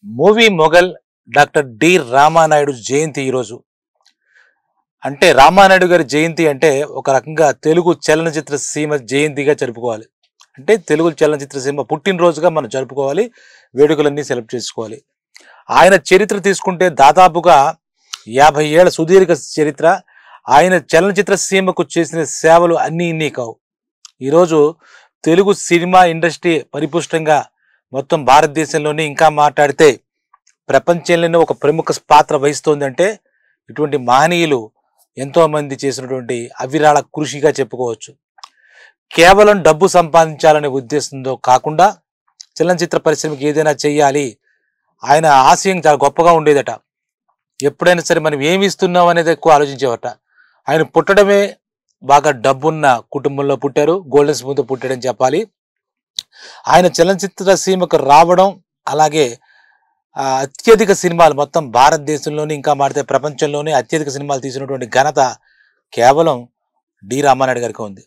Movie mogul doctor D Ramanaidu జయంతి ఈరోజు. అంటే రామానాయుడు గారి జయంతి అంటే ఒక రకంగా తెలుగు చలనచిత్ర సీమ జయంతిగా జరుపుకోవాలి. అంటే తెలుగు చలనచిత్ర సీమ పుట్టినరోజుగా మనం జరుపుకోవాలి. వేడుకలన్నీ సెలబ్రేట్ చేసుకోవాలి. ఆయన చరిత్ర తీసుకుంటే దాదాపుగా 50 ఏళ్ల సుదీర్ఘ చరిత్ర. ఆయన చలనచిత్ర సీమకు చేసిన సేవలు అన్నీ ఇన్ని కావు. ఈరోజు తెలుగు సినిమా ఇండస్ట్రీ పరిపుష్టంగా మొత్తం భారతదేశంలోనే ఇంకా మాట్లాడితే ప్రపంచంలోనే ఒక ప్రముఖ పాత్ర వహిస్తోందంటే ఇటువంటి మహనీయులు ఎంతో మంది చేసినటువంటి అవిరాళ కృషిగా చెప్పుకోవచ్చు. కేవలం డబ్బు సంపాదించాలనే ఉద్దేశంతో కాకుండా చలనచిత్ర పరిశ్రమకి ఏదైనా చెయ్యాలి, ఆయన ఆశయం చాలా గొప్పగా ఉండేదట. ఎప్పుడైనా సరే మనం ఏమి ఇస్తున్నాం అనేది ఎక్కువ ఆలోచించేవట. ఆయన పుట్టడమే బాగా డబ్బున్న కుటుంబంలో పుట్టారు, గోల్డెన్ స్పూన్తో పుట్టాడని చెప్పాలి. ఆయన చలనచిత్ర సీమకు రావడం, అలాగే అత్యధిక సినిమాలు మొత్తం భారతదేశంలోని ఇంకా మాడితే ప్రపంచంలోనే అత్యధిక సినిమాలు తీసినటువంటి ఘనత కేవలం డి రామానాయుడు గారికి ఉంది.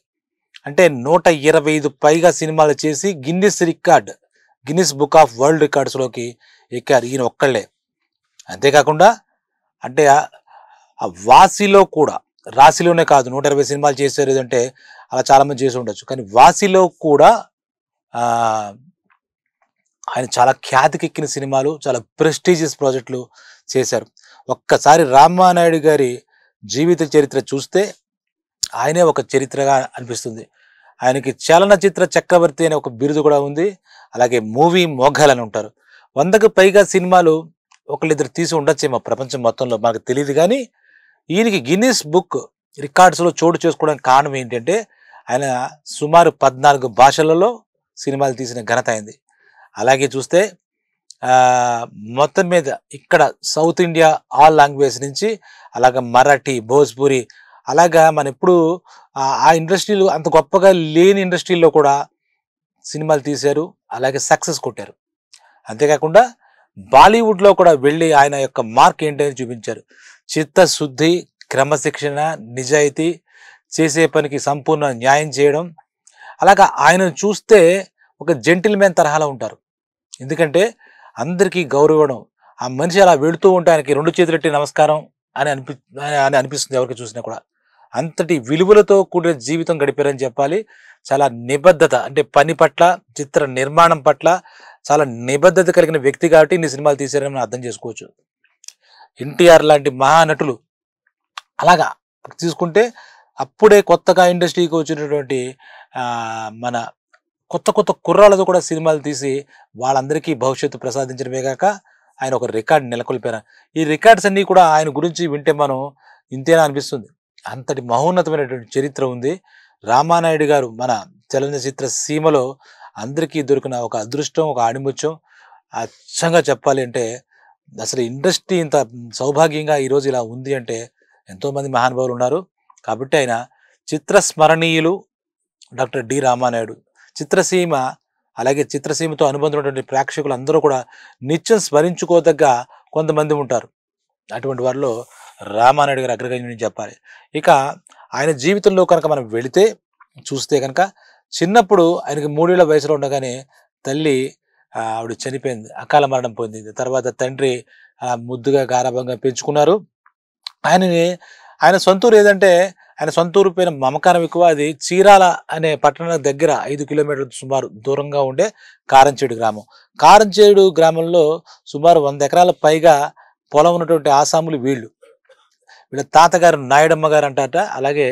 అంటే 125 పైగా సినిమాలు చేసి గిన్నిస్ బుక్ ఆఫ్ వరల్డ్ రికార్డ్స్లోకి ఎక్కారు ఈయన ఒక్కళ్ళే. అంతేకాకుండా అంటే ఆ వాసిలో కూడా, రాశిలోనే కాదు 120 సినిమాలు చేశారు అంటే అలా చాలామంది చేసి ఉండొచ్చు, కానీ వాసిలో కూడా ఆయన చాలా ఖ్యాతికెక్కిన సినిమాలు, చాలా ప్రెస్టీజియస్ ప్రాజెక్టులు చేశారు. ఒక్కసారి రామానాయుడు గారి జీవిత చరిత్ర చూస్తే ఆయనే ఒక చరిత్రగా అనిపిస్తుంది. ఆయనకి చలనచిత్ర చక్రవర్తి అనే ఒక బిరుదు కూడా ఉంది. అలాగే మూవీ మొఘల్ అని ఉంటారు. 100కు పైగా సినిమాలు ఒకళ్ళిద్దరు తీసి ఉండొచ్చేమో ప్రపంచం మొత్తంలో, మనకు తెలియదు. కానీ ఈయనకి గిన్నిస్ బుక్ రికార్డ్స్లో చోటు చేసుకోవడానికి కారణం ఏంటంటే ఆయన సుమారు 14 భాషలలో సినిమాలు తీసిన ఘనత అయింది. అలాగే చూస్తే మొత్తం మీద ఇక్కడ సౌత్ ఇండియా ఆల్ లాంగ్వేజ్ నుంచి అలాగే మరాఠీ, భోజ్పురి, అలాగా మన ఇప్పుడు ఆ ఇండస్ట్రీలు అంత గొప్పగా లేని ఇండస్ట్రీల్లో కూడా సినిమాలు తీశారు, అలాగే సక్సెస్ కొట్టారు. అంతేకాకుండా బాలీవుడ్లో కూడా వెళ్ళి ఆయన యొక్క మార్క్ ఏంటని చూపించారు. చిత్తశుద్ధి, క్రమశిక్షణ, నిజాయితీ, చేసే పనికి సంపూర్ణ న్యాయం చేయడం. అలాగా ఆయనను చూస్తే ఒక జెంటిల్మెన్ తరహాలో ఉంటారు. ఎందుకంటే అందరికీ గౌరవం. ఆ మనిషి అలా వెళుతూ ఉంటే ఆయనకి 2 చేతులెట్టి నమస్కారం అని అనిపిస్తుంది ఎవరికి చూసినా కూడా. అంతటి విలువలతో కూడిన జీవితం గడిపారని చెప్పాలి. చాలా నిబద్ధత, అంటే పని పట్ల, చిత్ర నిర్మాణం పట్ల చాలా నిబద్ధత కలిగిన వ్యక్తి కాబట్టి ఇన్ని సినిమాలు తీశారని మనం అర్థం చేసుకోవచ్చు. ఎన్టీఆర్ లాంటి మహానటులు అలాగా తీసుకుంటే అప్పుడే కొత్తగా ఇండస్ట్రీకి వచ్చినటువంటి మన కొత్త కుర్రాళ్ళతో కూడా సినిమాలు తీసి వాళ్ళందరికీ భవిష్యత్తు ప్రసాదించడమే కాక ఆయన ఒక రికార్డ్ నెలకొల్పారు. ఈ రికార్డ్స్ అన్నీ కూడా ఆయన గురించి వింటే మనం ఇంతేనా అనిపిస్తుంది. అంతటి మహోన్నతమైనటువంటి చరిత్ర ఉంది. రామానాయుడు గారు మన చలనచిత్ర సీమలో అందరికీ దొరికిన ఒక అదృష్టం, ఒక ఆణిముత్యం. అచ్చంగా చెప్పాలి అంటే అసలు ఇండస్ట్రీ ఇంత సౌభాగ్యంగా ఈరోజు ఇలా ఉంది అంటే ఎంతోమంది మహానుభావులు ఉన్నారు. కాబట్టి ఆయన చిత్రస్మరణీయులు డాక్టర్ డి రామానాయుడు. చిత్రసీమ, అలాగే చిత్రసీమతో అనుబంధమైనటువంటి ప్రేక్షకులు అందరూ కూడా నిత్యం స్మరించుకోదగ్గ కొంతమంది ఉంటారు. అటువంటి వారిలో రామానాయుడు గారు అగ్రగణ్యుని చెప్పాలి. ఇక ఆయన జీవితంలో కనుక మనం వెళితే చూస్తే కనుక చిన్నప్పుడు ఆయనకి 3 ఏళ్ల వయసులో ఉండగానే తల్లి ఆవిడ చనిపోయింది, అకాల మరణం పొందింది. తర్వాత తండ్రి ముద్దుగా గారాభంగా పెంచుకున్నారు. ఆయన సొంతూరు ఏదంటే ఆయన సొంతూరు పైన మమకారం ఎక్కువ. అది చీరాల అనే పట్టణం దగ్గర 5 కిలోమీటర్ల సుమారు దూరంగా ఉండే కారంచేడు గ్రామం. కారంచేడు గ్రామంలో సుమారు 100 ఎకరాల పైగా పొలం ఉన్నటువంటి ఆసాములు వీళ్ళు. వీళ్ళ తాతగారు నాయుడమ్మ గారు అంటారట. అలాగే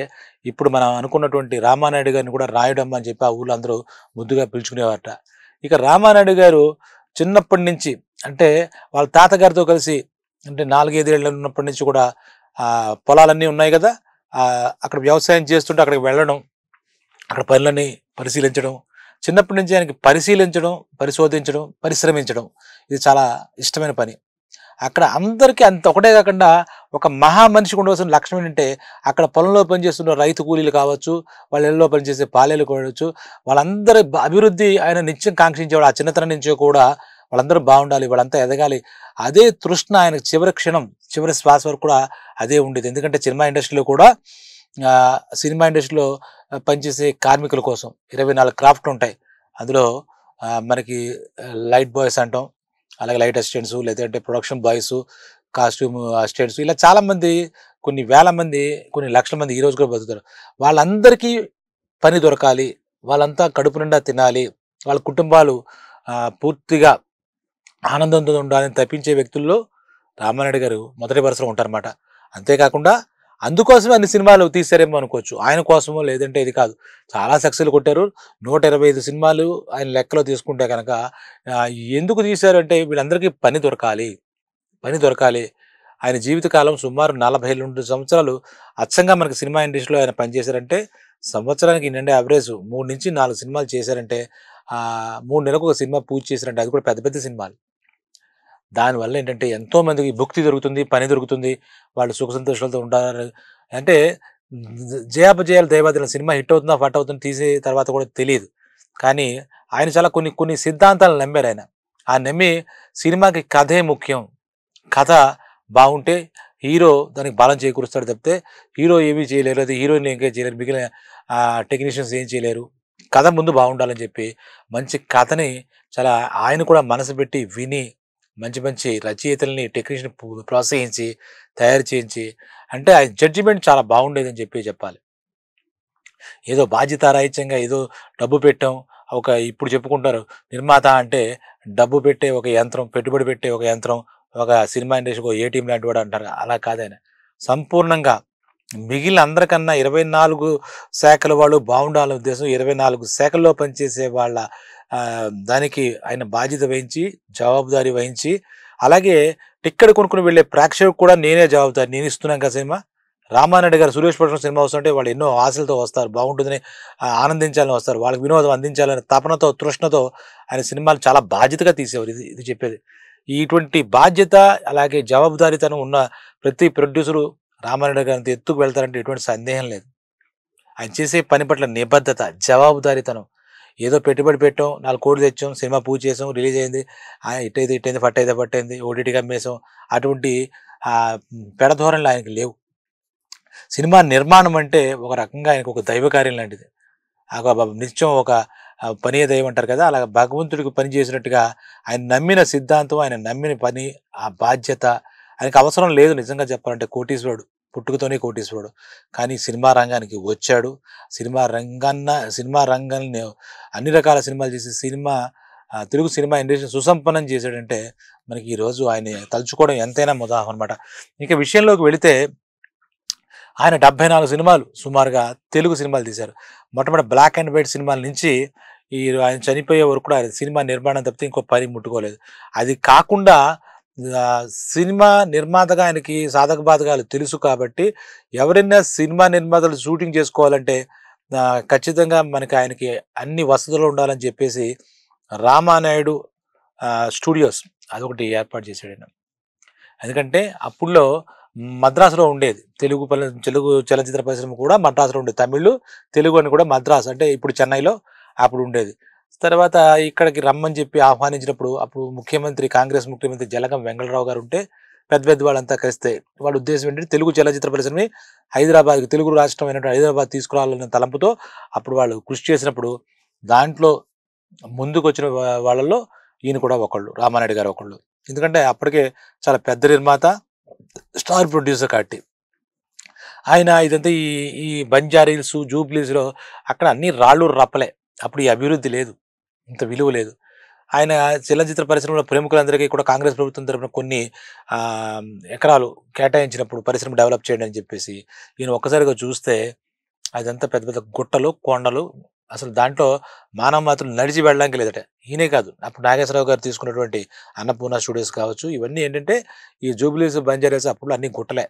ఇప్పుడు మనం అనుకున్నటువంటి రామానాయుడు గారిని కూడా రాయుడమ్మ అని చెప్పి ఆ ఊళ్ళో అందరూ ముద్దుగా పిలుచుకునేవారట. ఇక రామానాయుడు గారు చిన్నప్పటి నుంచి, అంటే వాళ్ళ తాతగారితో కలిసి, అంటే 4-5 ఏళ్ళు ఉన్నప్పటి నుంచి కూడా పొలాలన్నీ ఉన్నాయి కదా, అక్కడ వ్యవసాయం చేస్తుంటే అక్కడికి వెళ్ళడం, అక్కడ పనులన్నీ పరిశీలించడం. చిన్నప్పటి నుంచి ఆయనకి పరిశీలించడం, పరిశోధించడం, పరిశ్రమించడం ఇది చాలా ఇష్టమైన పని. అక్కడ అందరికీ అంత ఒకటే కాకుండా ఒక మహా మనిషికి ఉండవలసిన లక్షణం ఏంటంటే అక్కడ పొలంలో పనిచేస్తున్న రైతు కూలీలు కావచ్చు, వాళ్ళ ఇళ్ళలో పనిచేసే పాలేలు కావచ్చు, వాళ్ళందరి అభివృద్ధి ఆయన నిత్యం కాంక్షించేవాడు. ఆ చిన్నతనం నుంచో కూడా వాళ్ళందరూ బాగుండాలి, వాళ్ళంతా ఎదగాలి, అదే తృష్ణ ఆయనకు చివరి క్షణం, చివరి శ్వాస వరకు కూడా అదే ఉండేది. ఎందుకంటే సినిమా ఇండస్ట్రీలో పనిచేసే కార్మికుల కోసం 24 క్రాఫ్ట్లు ఉంటాయి. అందులో మనకి లైట్ బాయ్స్ అంటాం, అలాగే లైట్ అసిస్టెంట్స్, లేదంటే ప్రొడక్షన్ బాయ్స్, కాస్ట్యూమ్ అసిస్టెంట్స్, ఇలా చాలా మంది, కొన్ని వేల మంది, కొన్ని లక్షల మంది ఈ రోజు కూడా బతుకుతారు. వాళ్ళందరికీ పని దొరకాలి, వాళ్ళంతా కడుపు నిండా తినాలి, వాళ్ళ కుటుంబాలు పూర్తిగా ఆనందంతో ఉండాలని తప్పించే వ్యక్తుల్లో రామానాయుడు గారు మొదటి వరుసలో ఉంటారన్నమాట. అంతేకాకుండా అందుకోసమే అన్ని సినిమాలు తీశారేమో అనుకోవచ్చు. ఆయన కోసమో లేదంటే ఇది కాదు. చాలా సక్సెస్‌లు కొట్టారు. 125 సినిమాలు ఆయన లెక్కలో తీసుకుంటే గనక ఎందుకు తీశారంటే వీళ్ళందరికీ పని దొరకాలి, పని దొరకాలి. ఆయన జీవితకాలం సుమారు 42 సంవత్సరాలు అచ్చంగా మనకి సినిమా ఇండస్ట్రీలో ఆయన పనిచేశారంటే, సంవత్సరానికి ఏంటంటే యావరేజ్ 3-4 సినిమాలు చేశారంటే 3 నెలలకు ఒక సినిమా పూర్తి చేశారంటే అది కూడా పెద్ద పెద్ద సినిమాలు. దానివల్ల ఏంటంటే ఎంతో మందికి భుక్తి దొరుకుతుంది, పని దొరుకుతుంది. వాళ్ళు సుఖ సంతోషాలతో ఉంటారు. అంటే జయాపజయాలు దైవాధీనం, సినిమా హిట్ అవుతుందా, ఫట్ అవుతుందా తీసే తర్వాత కూడా తెలీదు. కానీ ఆయన చాలా కొన్ని కొన్ని సిద్ధాంతాలను నమ్మారాయన. ఆ నమ్మి సినిమాకి కథే ముఖ్యం. కథ బావుంటే హీరో దానికి బలం చేకూరుస్తాడు తప్పితే, హీరో ఏమీ చేయలేరు, లేదా హీరోయిన్‌లు ఎంకరేజ్ చేయలేరు, మిగిలిన టెక్నీషియన్స్ ఏం చేయలేరు. కథ ముందు బావుండాలని చెప్పి మంచి కథని చాలా ఆయన కూడా మనసు పెట్టి విని, మంచి మంచి రచయితల్ని, టెక్నీషియన్ ప్రోత్సహించి, తయారు చేయించి, అంటే ఆయన జడ్జిమెంట్ చాలా బాగుండేదని చెప్పాలి. ఏదో బాధ్యతారాహిత్యంగా ఏదో డబ్బు పెట్టాం, ఇప్పుడు చెప్పుకుంటారు నిర్మాత అంటే డబ్బు పెట్టే ఒక యంత్రం, పెట్టుబడి పెట్టే ఒక యంత్రం, ఒక సినిమా ఇండస్ట్రీకి ఏ టీం లాంటి వాడు అంటారు. అలా కాదాయన. సంపూర్ణంగా మిగిలిన అందరికన్నా 24 శాఖల వాళ్ళు బాగుండాలనే ఉద్దేశం, 24 శాఖల్లో పనిచేసే వాళ్ళ దానికి ఆయన బాధ్యత వహించి, జవాబుదారీ వహించి, అలాగే టిక్కెట్ కొనుక్కుని వెళ్ళే ప్రేక్షకులకు కూడా నేనే జవాబుదారీ, నేను ఇస్తున్నాను కదా సినిమా. రామానాయుడు గారు సురేష్ ప్రొడక్షన్ సినిమా వస్తుంటే వాళ్ళు ఎన్నో ఆశలతో వస్తారు, బాగుంటుందని ఆనందించాలని వస్తారు, వాళ్ళకి వినోదం అందించాలని తపనతో, తృష్ణతో ఆయన సినిమాలు చాలా బాధ్యతగా తీసేవారు. ఇది ఇది చెప్పేది. ఇటువంటి బాధ్యత అలాగే జవాబుదారీతనం ఉన్న ప్రతి ప్రొడ్యూసరు రామానాయుడు గారి అంత ఎత్తుకు వెళ్తారంటే ఎటువంటి సందేహం లేదు. ఆయన చేసే పని పట్ల నిబద్ధత, జవాబుదారీతనం. ఏదో పెట్టుబడి పెట్టాం, 4 కోట్లు తెచ్చాం, సినిమా పూర్తి చేసాం, రిలీజ్ అయింది, హిట్ అయితే పట్టయింది, ఓటీటీకి అమ్మేసాం, అటువంటి పెడధోరణులు ఆయనకి లేవు. సినిమా నిర్మాణం అంటే ఒక రకంగా ఆయనకు ఒక దైవ కార్యం లాంటిది. నిత్యం ఒక పని దైవం అంటారు కదా, అలాగ భగవంతుడికి పని చేసినట్టుగా ఆయన నమ్మిన సిద్ధాంతం, ఆయన నమ్మిన పని, ఆ బాధ్యత ఆయనకు అవసరం లేదు. నిజంగా చెప్పాలంటే కోటీశ్వరుడు, పుట్టుకతోనే కోటీశ్వరుడు. కానీ సినిమా రంగానికి వచ్చాడు. సినిమా రంగాన్ని అన్ని రకాల సినిమాలు చేసి తెలుగు సినిమా ఇండస్ట్రీ సుసంపన్నం చేశాడంటే మనకి ఈరోజు ఆయన తలుచుకోవడం ఎంతైనా ముదాహం అనమాట. ఇక విషయంలోకి వెళితే ఆయన 74 సినిమాలు సుమారుగా తెలుగు సినిమాలు తీశారు. మొట్టమొదటి బ్లాక్ అండ్ వైట్ సినిమాల నుంచి ఆయన చనిపోయే వరకు కూడా ఆయన సినిమా నిర్మాణం తప్పితే ఇంకో పని ముట్టుకోలేదు. అది కాకుండా సినిమా నిర్మాతగా ఆయనకి సాధక బాధకాలు తెలుసు కాబట్టి, ఎవరైనా సినిమా నిర్మాతలు షూటింగ్ చేసుకోవాలంటే ఖచ్చితంగా మనకి ఆయనకి అన్ని వసతులు ఉండాలని చెప్పేసి రామానాయుడు స్టూడియోస్ అదొకటి ఏర్పాటు చేశాడు ఆయన. ఎందుకంటే అప్పుడులో మద్రాసులో ఉండేది తెలుగు చలనచిత్ర పరిశ్రమ కూడా మద్రాసులో ఉండేది. తమిళ్, తెలుగు అని కూడా మద్రాసు, అంటే ఇప్పుడు చెన్నైలో అప్పుడు ఉండేది. తర్వాత ఇక్కడికి రమ్మని చెప్పి ఆహ్వానించినప్పుడు అప్పుడు కాంగ్రెస్ ముఖ్యమంత్రి జలగం వెంగళరావు గారు ఉంటే పెద్ద వాళ్ళంతా కలిస్తే వాళ్ళ ఉద్దేశం ఏంటంటే తెలుగు చలనచిత్ర పరిశ్రమని హైదరాబాద్కి, తెలుగు రాష్ట్రం అయినటువంటి హైదరాబాద్ తీసుకురావాలన్న తలంపుతో అప్పుడు వాళ్ళు కృషి చేసినప్పుడు దాంట్లో ముందుకు వచ్చిన వాళ్ళల్లో ఈయన కూడా ఒకళ్ళు, రామానాయుడు గారు ఒకళ్ళు. ఎందుకంటే అప్పటికే చాలా పెద్ద నిర్మాత, స్టార్ ప్రొడ్యూసర్ కాబట్టి ఆయన ఇదంతా ఈ బంజారీల్స్, జూబ్లీస్లో అక్కడ అన్ని రాళ్ళు రప్పలే. అప్పుడు ఈ అభివృద్ధి లేదు, ఇంత విలువ లేదు. ఆయన చలనచిత్ర పరిశ్రమలో ప్రముఖులందరికీ కూడా కాంగ్రెస్ ప్రభుత్వం తరఫున కొన్ని ఎకరాలు కేటాయించినప్పుడు పరిశ్రమ డెవలప్ చేయండి అని చెప్పేసి ఈయన ఒక్కసారిగా చూస్తే అదంతా పెద్ద పెద్ద గుట్టలు, కొండలు, అసలు దాంట్లో మానవ మాత్రం నడిచి వెళ్ళడానికి లేదట. ఈయనే కాదు, అప్పుడు నాగేశ్వరరావు గారు తీసుకున్నటువంటి అన్నపూర్ణ స్టూడియోస్ కావచ్చు, ఇవన్నీ ఏంటంటే ఈ జూబ్లీస్, బంజారాస్ అప్పుడు అన్ని గుట్టలే.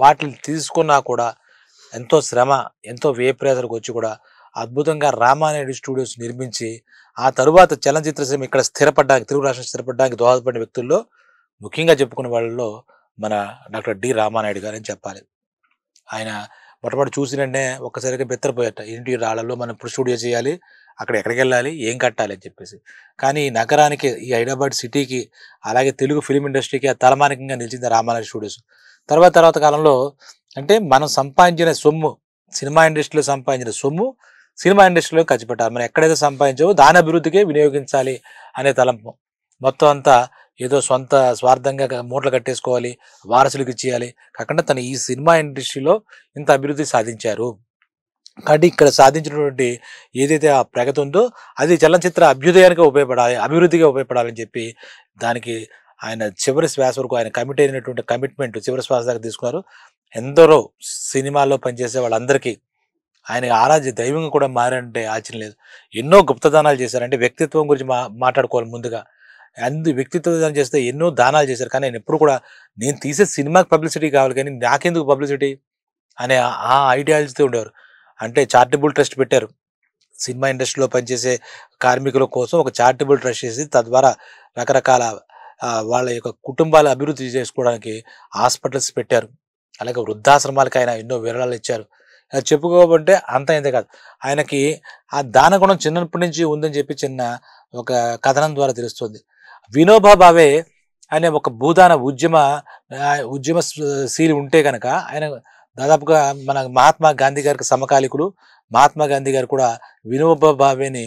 వాటిని తీసుకున్నా కూడా ఎంతో శ్రమ, ఎంతో వ్యయప్రయాసాలకు వచ్చి కూడా అద్భుతంగా రామానాయుడు స్టూడియోస్ నిర్మించి ఆ తరువాత చలనచిత్ర సినిమా ఇక్కడ స్థిరపడడానికి, తెలుగు రాష్ట్రం స్థిరపడడానికి దోహదపడిన వ్యక్తుల్లో ముఖ్యంగా చెప్పుకునే వాళ్ళలో మన డాక్టర్ డి రామానాయుడు గారు అని చెప్పాలి. ఆయన మొట్టమొదటి చూసినంటే ఒక్కసారిగా బెత్తరపోయాట. ఏంటి రాళ్ళలో మనం ఇప్పుడు స్టూడియో చేయాలి, అక్కడ ఎక్కడికి వెళ్ళాలి, ఏం కట్టాలి అని చెప్పేసి. కానీ ఈ నగరానికి, ఈ హైదరాబాద్ సిటీకి, అలాగే తెలుగు ఫిలిం ఇండస్ట్రీకి తలమానికంగా నిలిచింది రామానాయుడు స్టూడియోస్. తర్వాత కాలంలో అంటే మనం సంపాదించిన సొమ్ము, సినిమా ఇండస్ట్రీలో సంపాదించిన సొమ్ము సినిమా ఇండస్ట్రీలో ఖర్చు పెట్టాలి. మనం ఎక్కడైతే సంపాదించామో దాని అభివృద్ధికే వినియోగించాలి అనే తలంపు. మొత్తం అంతా ఏదో సొంత స్వార్థంగా మూటలు కట్టేసుకోవాలి, వారసులకు ఇచ్చేయాలి కాకుండా తను ఈ సినిమా ఇండస్ట్రీలో ఇంత అభివృద్ధి సాధించారు. కాబట్టి ఇక్కడ సాధించినటువంటి ఏదైతే ఆ ప్రగతి ఉందో అది చలనచిత్ర అభ్యుదయానికి ఉపయోగపడాలి, అభివృద్ధిగా ఉపయోగపడాలని చెప్పి దానికి ఆయన చివరి శ్వాస వరకు ఆయన కమిట్ అయినటువంటి కమిట్మెంట్ చివరి శ్వాస దాకా తీసుకున్నారు. ఎందరో సినిమాల్లో పనిచేసే వాళ్ళందరికీ ఆయన ఆరాధ్య దైవంగా కూడా మారంటే ఆశ్చర్యం లేదు. ఎన్నో గుప్తదానాలు చేశారు. అంటే వ్యక్తిత్వం గురించి మాట్లాడుకోవాలి ముందుగా. వ్యక్తిత్వ దానం చేస్తే ఎన్నో దానాలు చేశారు. కానీ ఆయన ఎప్పుడు కూడా నేను తీసే సినిమాకి పబ్లిసిటీ కావాలి కానీ నాకెందుకు పబ్లిసిటీ అనే ఆ ఐడియాలజీతో ఉండేవారు. అంటే చారిటబుల్ ట్రస్ట్ పెట్టారు. సినిమా ఇండస్ట్రీలో పనిచేసే కార్మికుల కోసం ఒక చారిటబుల్ ట్రస్ట్ చేసి తద్వారా రకరకాల వాళ్ళ యొక్క కుటుంబాల అభివృద్ధి చేసుకోవడానికి హాస్పిటల్స్ పెట్టారు. అలాగే వృద్ధాశ్రమాలకు ఆయన ఎన్నో విరాళాలు ఇచ్చారు. చెప్పుకోమంటే అంత ఇంతే కాదు, ఆయనకి ఆ దాన గుణం చిన్నప్పటి నుంచి ఉందని చెప్పి చిన్న ఒక కథనం ద్వారా తెలుస్తుంది. వినోబా భావే అనే ఒక భూదాన ఉద్యమశీలి ఉంటే కనుక ఆయన దాదాపుగా మన మహాత్మా గాంధీ గారికి సమకాలికుడు. మహాత్మా గాంధీ గారు కూడా వినోబా భావేని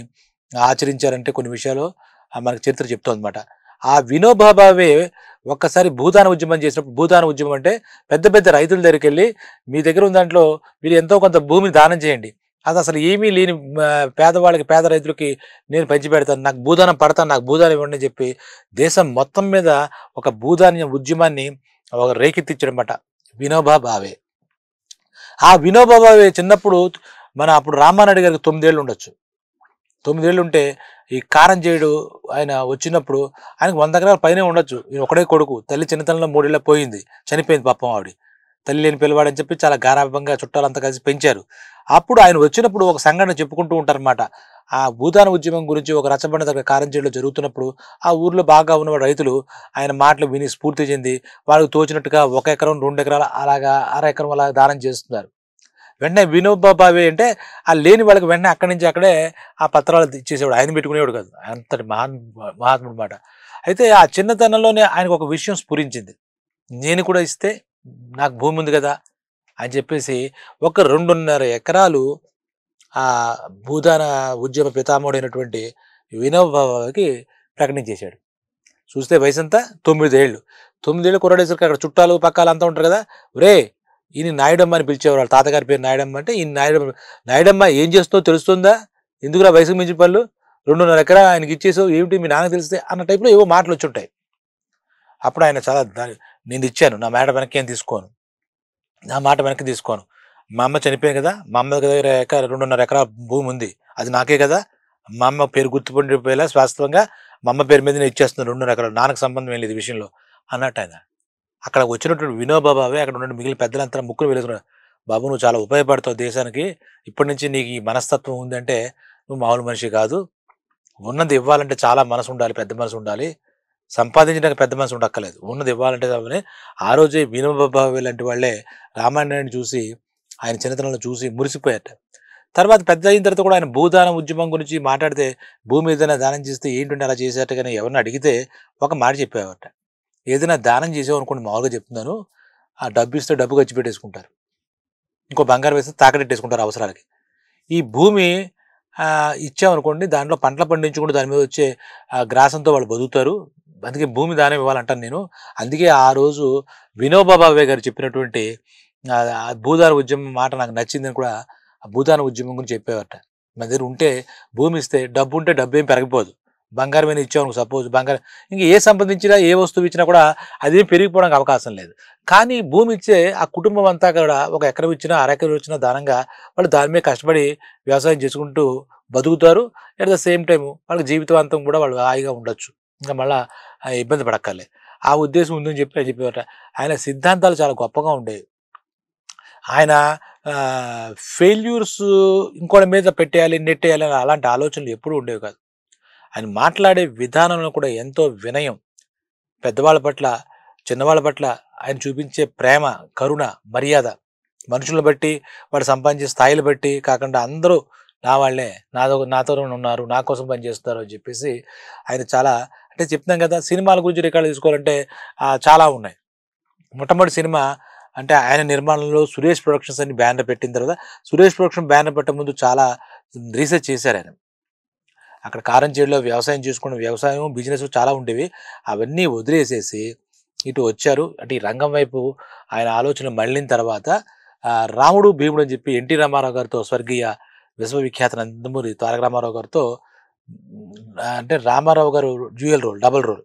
ఆచరించారంటే కొన్ని విషయాలు మనకు చరిత్ర చెప్తుంది అనమాట. ఆ వినోబా భావే ఒక్కసారి భూదాన ఉద్యమం చేసినప్పుడు, భూదాన ఉద్యమం అంటే పెద్ద పెద్ద రైతుల దగ్గరికి వెళ్ళి మీ దగ్గర ఉన్న దాంట్లో మీరు ఎంతో కొంత భూమిని దానం చేయండి, అది అసలు ఏమీ లేని పేదవాళ్ళకి పేద రైతులకి నేను పంచిపెడతాను, నాకు భూదానం పడతాను, నాకు భూదానం ఇవ్వండి అని చెప్పి దేశం మొత్తం మీద ఒక భూదాన ఉద్యమాన్ని ఒక రేకెత్తించడమాట వినోబా భావే. ఆ వినోబా భావే చిన్నప్పుడు అప్పుడు రామానాయుడు గారికి 9 ఏళ్ళు ఉండొచ్చు. 9 ఏళ్ళు ఉంటే ఈ కారంజేయుడు ఆయన వచ్చినప్పుడు ఆయనకు 100 ఎకరాల పైనే ఉండొచ్చు. ఈయన ఒకడే కొడుకు, తల్లి చిన్నతనంలో 3 ఏళ్ళ పోయింది, చనిపోయింది పాపం ఆవిడ. తల్లి లేని పిల్లవాడని చెప్పి చాలా గారాభంగా చుట్టాలంతా కలిసి పెంచారు. అప్పుడు ఆయన వచ్చినప్పుడు ఒక సంఘటన చెప్పుకుంటూ ఉంటారనమాట. ఆ భూదాన ఉద్యమం గురించి ఒక రచ్చబండ దగ్గర కారంజేడులో జరుగుతున్నప్పుడు ఆ ఊర్లో బాగా ఉన్న రైతులు ఆయన మాటలు విని స్ఫూర్తి చెంది వాళ్ళకి తోచినట్టుగా 1 ఎకరం 2 ఎకరాలు అలాగా 1/2 ఎకరం అలా దానం చేస్తున్నారు. వెంటనే వినోబా భావే అంటే ఆ లేని వాళ్ళకి వెంటనే అక్కడి నుంచి అక్కడే ఆ పత్రాలు ఇచ్చేసేవాడు. ఆయన పెట్టుకునేవాడు కాదు, అంతటి మహాత్ముడు మాట. అయితే ఆ చిన్నతనంలోనే ఆయనకు ఒక విషయం స్ఫురించింది, నేను కూడా ఇస్తే నాకు భూమి ఉంది కదా అని చెప్పేసి ఒక 2.5 ఎకరాలు ఆ భూదాన ఉద్యమ పితామహుడైనటువంటి వినోబా భావేకి ప్రకటించేశాడు. చూస్తే వయసు అంతా 9 ఏళ్ళు. 9 ఏళ్ళు కుర్రాడేసరికి అక్కడ చుట్టాలు పక్కాలు అంతా ఉంటారు కదా, ఒరే ఈయన నాయుడమ్మ అని పిలిచేవారు. వాళ్ళ తాతగారి పేరు నాయుడమ్మ. అంటే ఈ నాయుడమ్మ ఏం చేస్తుందో తెలుస్తుందా, ఎందుకురా వయసుకు మించిన పనులు, 2.5 ఎకరా ఆయనకి ఇచ్చేసావు ఏమిటి, మీ నాన్న తెలిస్తే అన్న టైప్లో ఏవో మాటలు వచ్చి ఉంటాయి. అప్పుడు ఆయన చాలా నేను ఇచ్చాను, నా మాట వెనక్కి ఏం తీసుకోను, నా మాట వెనక్కి తీసుకోను, మా అమ్మ చనిపోయింది కదా, మా అమ్మ దగ్గర 2.5 ఎకరా భూమి ఉంది, అది నాకే కదా, మా అమ్మ పేరు గుర్తుపడిపోయేలా శాశ్వతంగా మా అమ్మ పేరు మీద నేను ఇచ్చేస్తున్నాను 2.5 ఎకరాలు, నాన్నకు సంబంధం ఏం లేదు ఈ విషయంలో అన్నట్టు ఆయన. అక్కడ వచ్చినటువంటి వినోబా భావే అక్కడ ఉన్న మిగిలిన పెద్దలంతా ముక్కులు వెలుగుతున్నారు. బాబు నువ్వు చాలా ఉపయోగపడతావు దేశానికి, ఇప్పటి నుంచి నీకు ఈ మనస్తత్వం ఉందంటే నువ్వు మామూలు మనిషి కాదు, ఉన్నది ఇవ్వాలంటే చాలా మనసు ఉండాలి, పెద్ద మనసు ఉండాలి, సంపాదించడానికి పెద్ద మనసు ఉండక్కలేదు, ఉన్నది ఇవ్వాలంటే కాబట్టి ఆ రోజే వినోబా భావే లాంటి వాళ్ళే రామాయణాన్ని చూసి ఆయన చిన్నతనంలో చూసి మురిసిపోయారట. తర్వాత పెద్ద అయిన తర్వాత కూడా ఆయన భూదాన ఉద్యమం గురించి మాట్లాడితే భూమి ఏదైనా దానం చేస్తే ఏంటంటే అలా చేసేట కానీ ఎవరిని అడిగితే ఒక మాట చెప్పేవారట, ఏదైనా దానం చేసామనుకోండి, మామూలుగా చెప్తున్నాను, ఆ డబ్బు ఇస్తే డబ్బు ఖర్చు పెట్టేసుకుంటారు, ఇంకో బంగారం వేస్తే తాకట్టేసుకుంటారు అవసరాలకి. ఈ భూమి ఇచ్చామనుకోండి దాంట్లో పంటలు పండించుకుంటూ దాని మీద వచ్చే గ్రాసంతో వాళ్ళు బతుకుతారు, అందుకే భూమి దానం ఇవ్వాలంటాను నేను. అందుకే ఆ రోజు వినోబా భావే గారు చెప్పినటువంటి భూదాన ఉద్యమం మాట నాకు నచ్చిందని కూడా ఆ భూదాన ఉద్యమం గురించి చెప్పేవారట. మన దగ్గర ఉంటే భూమి ఇస్తే డబ్బు ఉంటే డబ్బు ఏం పెరగపోదు, బంగారం మీద ఇచ్చావు సపోజ్ బంగారం ఇంకా ఏ సంపాదించినా ఏ వస్తువు ఇచ్చినా కూడా అదేం పెరిగిపోవడానికి అవకాశం లేదు. కానీ భూమి ఇచ్చే ఆ కుటుంబం అంతా కూడా 1 ఎకరం ఇచ్చినా 1/2 ఎకరం ఇచ్చినా దానంగా వాళ్ళు దాని మీద కష్టపడి వ్యవసాయం చేసుకుంటూ బతుకుతారు. అట్ ద సేమ్ టైం వాళ్ళకి జీవితాంతం కూడా వాళ్ళు హాయిగా ఉండొచ్చు, ఇంకా మళ్ళీ ఇబ్బంది పడక్కర్లే. ఆ ఉద్దేశం ఉందని చెప్పి చెప్పేవారట. ఆయన సిద్ధాంతాలు చాలా గొప్పగా ఉండేవి. ఆయన ఫెయిల్యూర్స్ ఇంకోటి మీద పెట్టేయాలి నెట్టేయాలి అలాంటి ఆలోచనలు ఎప్పుడూ ఉండేవి కాదు. ఆయన మాట్లాడే విధానంలో కూడా ఎంతో వినయం, పెద్దవాళ్ళ పట్ల చిన్నవాళ్ళ పట్ల ఆయన చూపించే ప్రేమ, కరుణ, మర్యాద, మనుషులను బట్టి వాడు సంపాదించే స్థాయిలు బట్టి కాకుండా అందరూ నా వాళ్ళే, నాతో ఉన్నారు, నా కోసం పనిచేస్తున్నారు అని చెప్పేసి ఆయన చాలా అంటే చెప్తున్నాం కదా. సినిమాల గురించి రికార్డు తీసుకోవాలంటే చాలా ఉన్నాయి. మొట్టమొదటి సినిమా అంటే ఆయన నిర్మాణంలో సురేష్ ప్రొడక్షన్స్ అని బ్యానర్ పెట్టిన తర్వాత, సురేష్ ప్రొడక్షన్ బ్యానర్ పెట్టే ముందు చాలా రీసెర్చ్ చేశారు ఆయన. అక్కడ కారంచేడులో వ్యవసాయం చేసుకున్న వ్యవసాయం, బిజినెస్ చాలా ఉండేవి. అవన్నీ వదిలేసేసి ఇటు వచ్చారు. అంటే ఈ రంగం వైపు ఆయన ఆలోచన మళ్ళిన తర్వాత రాముడు, భీముడు అని చెప్పి ఎన్టీ రామారావు గారితో స్వర్గీయ విశ్వవిఖ్యాత నందమూరి తారక రామారావు గారితో అంటే రామారావు గారు డ్యూయల్ రోల్, డబుల్ రోల్.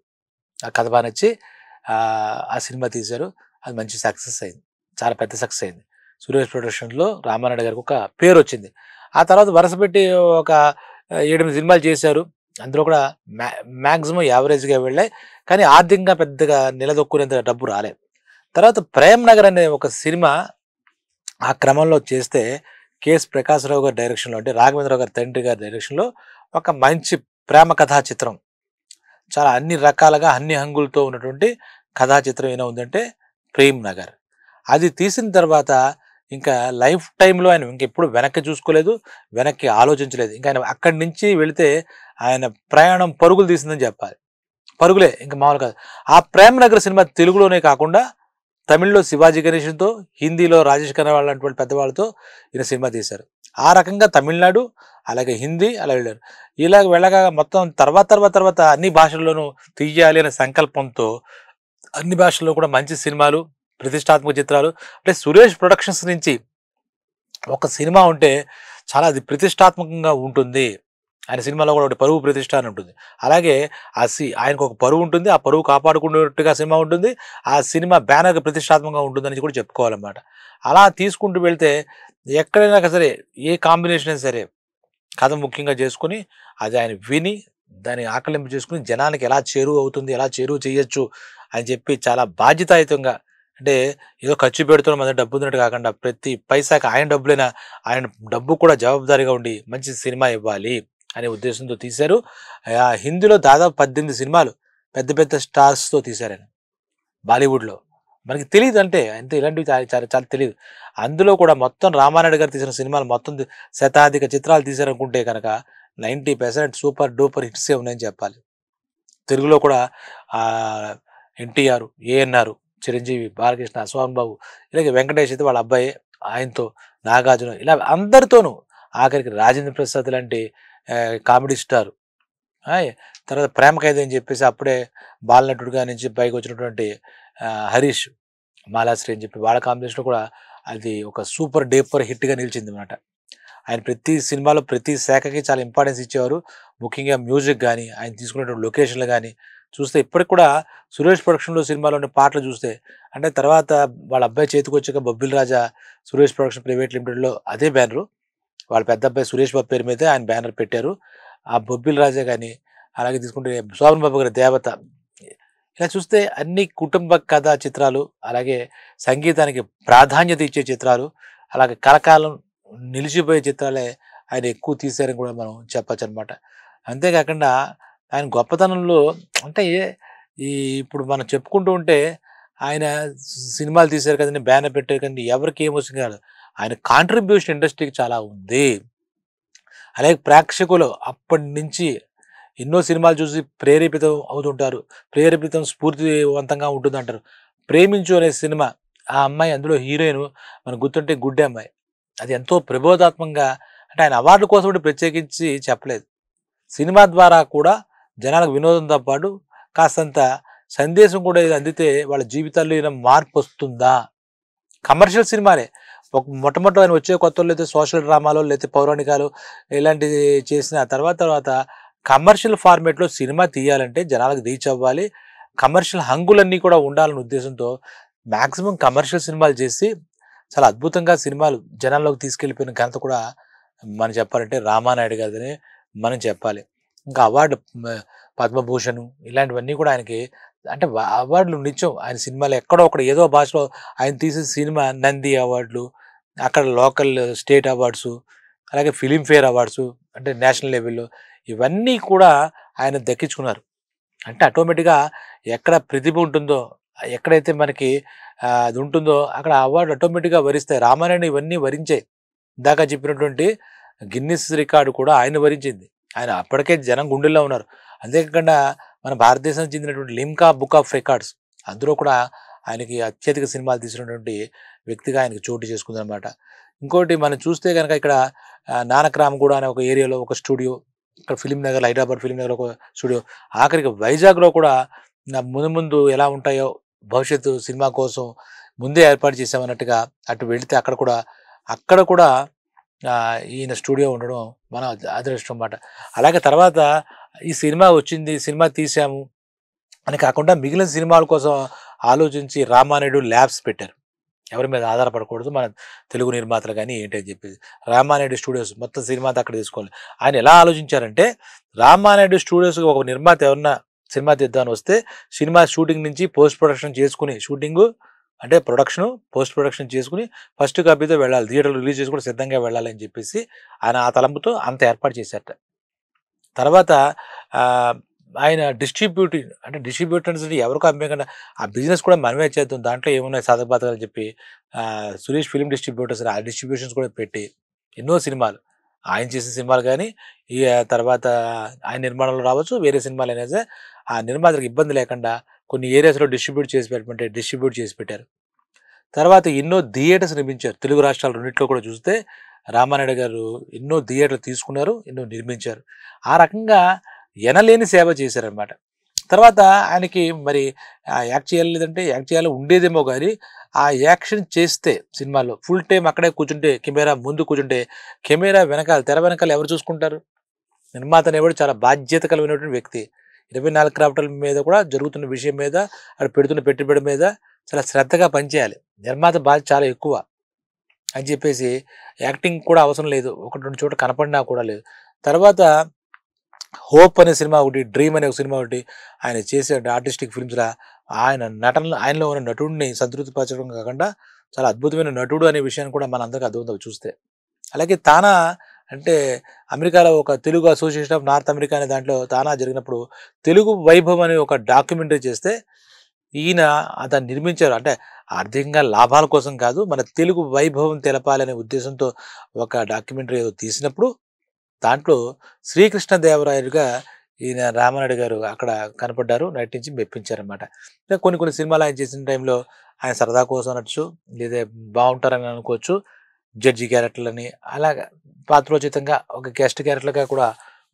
ఆ కథ బాగా నచ్చి ఆ సినిమా తీశారు. అది మంచి సక్సెస్ అయింది. చాలా పెద్ద సక్సెస్ అయింది. సురేష్ ప్రొడక్షన్స్‌లో రామానాయుడు గారికి ఒక పేరొచ్చింది. ఆ తర్వాత వరుసపెట్టి ఒక 7, 8 సినిమాలు చేశారు. అందులో కూడా మాక్సిమం యావరేజ్‌గా వెళ్ళాయి. కానీ ఆర్థికంగా పెద్దగా నిలదొక్కునేంత డబ్బు రాలేదు. తర్వాత 'ప్రేమ్ నగర్' అనే ఒక సినిమా ఆ క్రమంలో చేస్తే కెఎస్ ప్రకాశ్‌రావు గారి డైరెక్షన్‌లో, అంటే రాఘవేంద్రరావు గారి తండ్రి గారి డైరెక్షన్‌లో ఒక మంచి ప్రేమ కథా చిత్రం. చాలా అన్ని రకాలుగా అన్ని హంగులతో ఉన్నటువంటి కథా చిత్రం ఏమైనా ఉందంటే 'ప్రేమ్ నగర్'. అది తీసిన తర్వాత ఇంకా లైఫ్ టైమ్‌లో ఆయన ఇంకెప్పుడు వెనక్కి చూసుకోలేదు, వెనక్కి ఆలోచించలేదు. ఇంకా ఆయన అక్కడి నుంచి వెళితే ఆయన ప్రయాణం పరుగులు తీసిందని చెప్పాలి. పరుగులే, ఇంక మామూలు కాదు. ఆ 'ప్రేమ్ నగర్' సినిమా తెలుగులోనే కాకుండా తమిళ్లో శివాజీ గణేషన్‌తో, హిందీలో రాజేష్ ఖన్నావాళ్ళ లాంటి పెద్దవాళ్ళతో ఈయన సినిమా తీశారు. ఆ రకంగా తమిళనాడు, అలాగే హిందీ అలా వెళ్ళారు. ఇలాగ వెళ్ళగా మొత్తం తర్వాత అన్ని భాషల్లోనూ తీయాలి అనే సంకల్పంతో అన్ని భాషల్లో కూడా మంచి సినిమాలు, ప్రతిష్టాత్మక చిత్రాలు, అంటే సురేష్ ప్రొడక్షన్స్ నుంచి ఒక సినిమా ఉంటే చాలా అది ప్రతిష్టాత్మకంగా ఉంటుంది. ఆయన సినిమాలో కూడా ఒకటి పరువు ప్రతిష్ట అని ఉంటుంది. అలాగే ఆయనకు ఒక పరువు ఉంటుంది. ఆ పరువు కాపాడుకునేట్టుగా సినిమా ఉంటుంది. ఆ సినిమా బ్యానర్ ప్రతిష్టాత్మకంగా ఉంటుందని కూడా చెప్పుకోవాలన్నమాట. అలా తీసుకుంటూ వెళ్తే ఎక్కడైనా సరే, ఏ కాంబినేషన్ అయినా సరే, కథ ముఖ్యంగా చేసుకొని అది ఆయన విని దాన్ని ఆకలింపు చేసుకుని జనానికి ఎలా చేరువ అవుతుంది, ఎలా చేరువ చేయొచ్చు అని చెప్పి చాలా బాధ్యతాయుతంగా, అంటే ఏదో ఖర్చు పెడుతున్నాం అదే డబ్బు ఉన్నట్టు కాకుండా ప్రతి పైసాకి ఆయన డబ్బులైనా ఆయన డబ్బు కూడా జవాబుదారీగా ఉండి మంచి సినిమా ఇవ్వాలి అనే ఉద్దేశంతో తీశారు. హిందీలో దాదాపు 18 సినిమాలు పెద్ద పెద్ద స్టార్స్‌తో తీశారు ఆయన బాలీవుడ్‌లో. మనకి తెలీదు, అంటే అంతే, ఇలాంటివి చాలా చాలా చాలా తెలీదు. అందులో కూడా మొత్తం రామానాయుడు గారు తీసిన సినిమాలు మొత్తం శతాధిక చిత్రాలు తీశారనుకుంటే కనుక 90% సూపర్ డూపర్ హిట్సే ఉన్నాయని చెప్పాలి. తెలుగులో కూడా ఎన్టీఆర్, ఏఎన్ఆర్, చిరంజీవి, బాలకృష్ణ, సోహన్ బాబు, ఇలాగే వెంకటేష్ అయితే వాళ్ళ అబ్బాయి, ఆయనతో నాగార్జున, ఇలా అందరితోనూ, ఆఖరికి రాజేంద్ర ప్రసాద్ లాంటి కామెడీ స్టార్, తర్వాత ప్రేమ ఖైదీ అని చెప్పేసి అప్పుడే బాలనటుడిగా నుంచి పైకి వచ్చినటువంటి హరీష్ మాలాశ్రీ అని చెప్పి వాళ్ళ కాంబినేషన్లో కూడా అది ఒక సూపర్ డూపర్ హిట్గా నిలిచింది అనమాట. ఆయన ప్రతి సినిమాలో ప్రతి శాఖకి చాలా ఇంపార్టెన్స్ ఇచ్చేవారు. ముఖ్యంగా మ్యూజిక్ కానీ, ఆయన తీసుకునేటువంటి లొకేషన్లు కానీ చూస్తే ఇప్పటికి కూడా సురేష్ ప్రొడక్షన్లో సినిమాలోని పాటలు చూస్తే, అంటే తర్వాత వాళ్ళ అబ్బాయి చేతికి వచ్చాక బొబ్బిల్ రాజా సురేష్ ప్రొడక్షన్ ప్రైవేట్ లిమిటెడ్లో అదే బ్యానరు, వాళ్ళ పెద్ద అబ్బాయి సురేష్ బాబు పేరు మీదే ఆయన బ్యానర్ పెట్టారు. ఆ బొబ్బిల్ రాజా కానీ, అలాగే తీసుకుంటే శోభన్ బాబు గారి దేవత, ఇలా చూస్తే అన్ని కుటుంబ కథా చిత్రాలు, అలాగే సంగీతానికి ప్రాధాన్యత ఇచ్చే చిత్రాలు, అలాగే కలకాలం నిలిచిపోయే చిత్రాలే ఆయన ఎక్కువ తీశారని కూడా మనం చెప్పచ్చు అనమాట. అంతేకాకుండా ఆయన గొప్పతనంలో, అంటే ఈ ఇప్పుడు మనం చెప్పుకుంటూ ఉంటే ఆయన సినిమాలు తీశారు కదండి, బ్యానర్ పెట్టారు కదండి, ఎవరికి ఏమొస్తుంది కాదు, ఆయన కాంట్రిబ్యూషన్ ఇండస్ట్రీకి చాలా ఉంది. అలాగే ప్రేక్షకులు అప్పటి నుంచి ఎన్నో సినిమాలు చూసి ప్రేరేపితం అవుతుంటారు. ప్రేరేపితం స్ఫూర్తివంతంగా ఉంటుందంటారు. 'ప్రేమించు' అనే సినిమా, ఆ అమ్మాయి అందులో హీరోయిన్ మనకు గుర్తుంటే గుడ్డే అమ్మాయి. అది ఎంతో ప్రబోధాత్మకంగా, అంటే ఆయన అవార్డుల కోసం కూడా ప్రత్యేకించి చెప్పలేదు. సినిమా ద్వారా కూడా జనాలకు వినోదంతో పాటు కాస్తంత సందేశం కూడా అందితే వాళ్ళ జీవితాల్లో ఏదైనా మార్పు వస్తుందా? కమర్షియల్ సినిమాలే మొట్టమొదట ఆయన వచ్చే కొత్తలో అయితే సోషల్ డ్రామాలో, లేకపోతే పౌరాణికాలు ఇలాంటివి చేసిన తర్వాత కమర్షియల్ ఫార్మేట్లో సినిమా తీయాలంటే జనాలకు రీచ్ అవ్వాలి. కమర్షియల్ హంగులన్నీ కూడా ఉండాలనే ఉద్దేశంతో మ్యాక్సిమం కమర్షియల్ సినిమాలు చేసి చాలా అద్భుతంగా సినిమాలు జనాల్లోకి తీసుకెళ్ళిపోయిన ఘనత కూడా మనం చెప్పాలంటే రామానాయుడు గారిదని మనం చెప్పాలి. ఇంకా అవార్డు పద్మభూషణ్ ఇలాంటివన్నీ కూడా ఆయనకి, అంటే అవార్డులు నిత్యం ఆయన సినిమాలు ఎక్కడో ఒకటి ఏదో భాషలో ఆయన తీసిన సినిమా నంది అవార్డులు, అక్కడ లోకల్ స్టేట్ అవార్డ్స్, అలాగే ఫిలింఫేర్ అవార్డ్స్, అంటే నేషనల్ లెవెల్లో ఇవన్నీ కూడా ఆయన దక్కించుకున్నారు. అంటే ఆటోమేటిక్‌గా ఎక్కడ ప్రతిభ ఉంటుందో, ఎక్కడైతే మనకి అది ఉంటుందో అక్కడ అవార్డు ఆటోమేటిక్‌గా వరిస్తాయి. రామానాయుడు ఇవన్నీ వరించాయి. ఇందాక చెప్పినటువంటి గిన్నిస్ రికార్డు కూడా ఆయన వరించింది. ఆయన అప్పటికే జనం గుండెల్లో ఉన్నారు. అంతేకాకుండా మన భారతదేశానికి చెందినటువంటి లిమ్కా బుక్ ఆఫ్ రికార్డ్స్, అందులో కూడా ఆయనకి అత్యధిక సినిమాలు తీసినటువంటి వ్యక్తిగా ఆయనకి చోటు చేసుకుందనమాట. ఇంకోటి మనం చూస్తే గనక ఇక్కడ నానక్రామ్‌గూడ అనే ఒక ఏరియాలో ఒక స్టూడియో, ఇక్కడ ఫిలిం నగర్, హైదరాబాద్ ఫిలిం నగర్ ఒక స్టూడియో. ఆఖరికి వైజాగ్‌లో కూడా ముందు ముందు ఎలా ఉంటాయో భవిష్యత్తు సినిమా కోసం ముందే ఏర్పాటు చేసామన్నట్టుగా అటు వెళితే అక్కడ కూడా ఈయన స్టూడియో ఉండడం మన అదృష్టం మాట. అలాగే తర్వాత ఈ సినిమా వచ్చింది, సినిమా తీసాము అని కాకుండా మిగిలిన సినిమాల కోసం ఆలోచించి రామానాయుడు ల్యాబ్స్ పెట్టారు. ఎవరి మీద ఆధారపడకూడదు మన తెలుగు నిర్మాతలు గాని ఏంటి అని చెప్పేసి. రామానాయుడు స్టూడియోస్ మొత్తం సినిమా అంతా అక్కడ తీసుకోవాలి. ఆయన ఎలా ఆలోచించారంటే రామానాయుడు స్టూడియోస్‌కి ఒక నిర్మాత ఎవరన్నా సినిమా తీద్దామని వస్తే సినిమా షూటింగ్ నుంచి పోస్ట్ ప్రొడక్షన్ చేసుకొని అంటే ప్రొడక్షను, పోస్ట్ ప్రొడక్షన్ చేసుకొని ఫస్ట్ కాపీతో వెళ్ళాలి. థియేటర్‌లో రిలీజ్ చేసి కూడా సిద్ధంగా వెళ్ళాలి అని చెప్పేసి ఆయన ఆ తలంపుతో అంత ఏర్పాటు చేశారట. తర్వాత ఆహ్, ఆయన డిస్ట్రిబ్యూటర్స్ ఎవరికో అమ్మేయకుండా ఆ బిజినెస్ కూడా మనమే చేద్దాం. దాంట్లో ఏమున్నాయి సాధక బాధకాలు చెప్పి సురేష్ ఫిల్మ్ డిస్ట్రిబ్యూటర్స్ ఆ డిస్ట్రిబ్యూషన్స్ కూడా పెట్టి ఎన్నో సినిమాలు ఆయన చేసిన సినిమాలు గానీ, ఈ తర్వాత ఆయన నిర్మాణంలో రావచ్చు, వేరే సినిమాలైనా సరే ఆ నిర్మాతలకు ఇబ్బంది లేకుండా కొన్ని ఏరియాస్‌లో డిస్ట్రిబ్యూట్ చేసి పెట్టారు. తర్వాత ఎన్నో థియేటర్స్ నిర్మించారు. తెలుగు రాష్ట్రాలు రెండిట్లో కూడా చూస్తే రామానాయుడు గారు ఎన్నో థియేటర్లు తీసుకున్నారు, ఎన్నో నిర్మించారు. ఆ రకంగా ఎనలేని సేవ చేశారనమాట. తర్వాత ఆయనకి మరి యాక్ట్ చేయలేదంటే యాక్ట్ చేయాలో ఉండేదేమో గానీ, ఆ యాక్షన్ చేస్తే సినిమాలో ఫుల్ టైమ్ అక్కడే కూర్చుంటే, కెమెరా ముందు కూర్చుంటే, కెమెరా వెనకాల తెర వెనకాల ఎవరు చూసుకుంటారు? నిర్మాత అనేవాడు చాలా బాధ్యత కలిగినటువంటి వ్యక్తి. 24 క్రాఫ్ట్‌ల మీద కూడా జరుగుతున్న విషయం మీద, ఆడు పెడుతున్న పెట్టుబడి మీద చాలా శ్రద్ధగా పనిచేయాలి. నిర్మాత బాధ్యత చాలా ఎక్కువ అని చెప్పేసి యాక్టింగ్ కూడా అవసరం లేదు. 1, 2 చోట్ల కనపడినా కూడా లేదు. తర్వాత 'హోప్' అనే సినిమా ఒకటి, 'డ్రీమ్' అనే ఒక సినిమా ఒకటి ఆయన చేసే ఆర్టిస్టిక్ ఫిల్మ్స్‌లా ఆయనలో ఉన్న నటుడిని సంతృప్తిపరచడం కాకుండా చాలా అద్భుతమైన నటుడు అనే విషయాన్ని కూడా మనందరికీ అర్థమవుతుంది చూస్తే. అలాగే 'తానా' అంటే అమెరికాలో ఒక Telugu association of north America అనే దాంట్లో 'తానా' జరిగినప్పుడు తెలుగు వైభవం అనే ఒక డాక్యుమెంటరీ చేస్తే ఈయన దాన్ని నిర్మించారు. అంటే ఆర్థికంగా లాభాల కోసం కాదు, మన తెలుగు వైభవం తెలపాలనే ఉద్దేశంతో ఒక డాక్యుమెంటరీ ఏదో తీసినప్పుడు దాంట్లో శ్రీకృష్ణదేవరాయలుగా ఈయన రామానాయుడు గారు అక్కడ కనపడ్డారు. నటించి మెప్పించారనమాట. ఇంకా కొన్ని సినిమాలు ఆయన చేసిన టైంలో ఆయన సరదా కోసం అనొచ్చు, లేదా బావుంటారని అనుకోవచ్చు. జడ్జి క్యారెక్టర్‌లని అలాగా పాత్రోచితంగా ఒక గెస్ట్ క్యారెక్టర్‌లుగా కూడా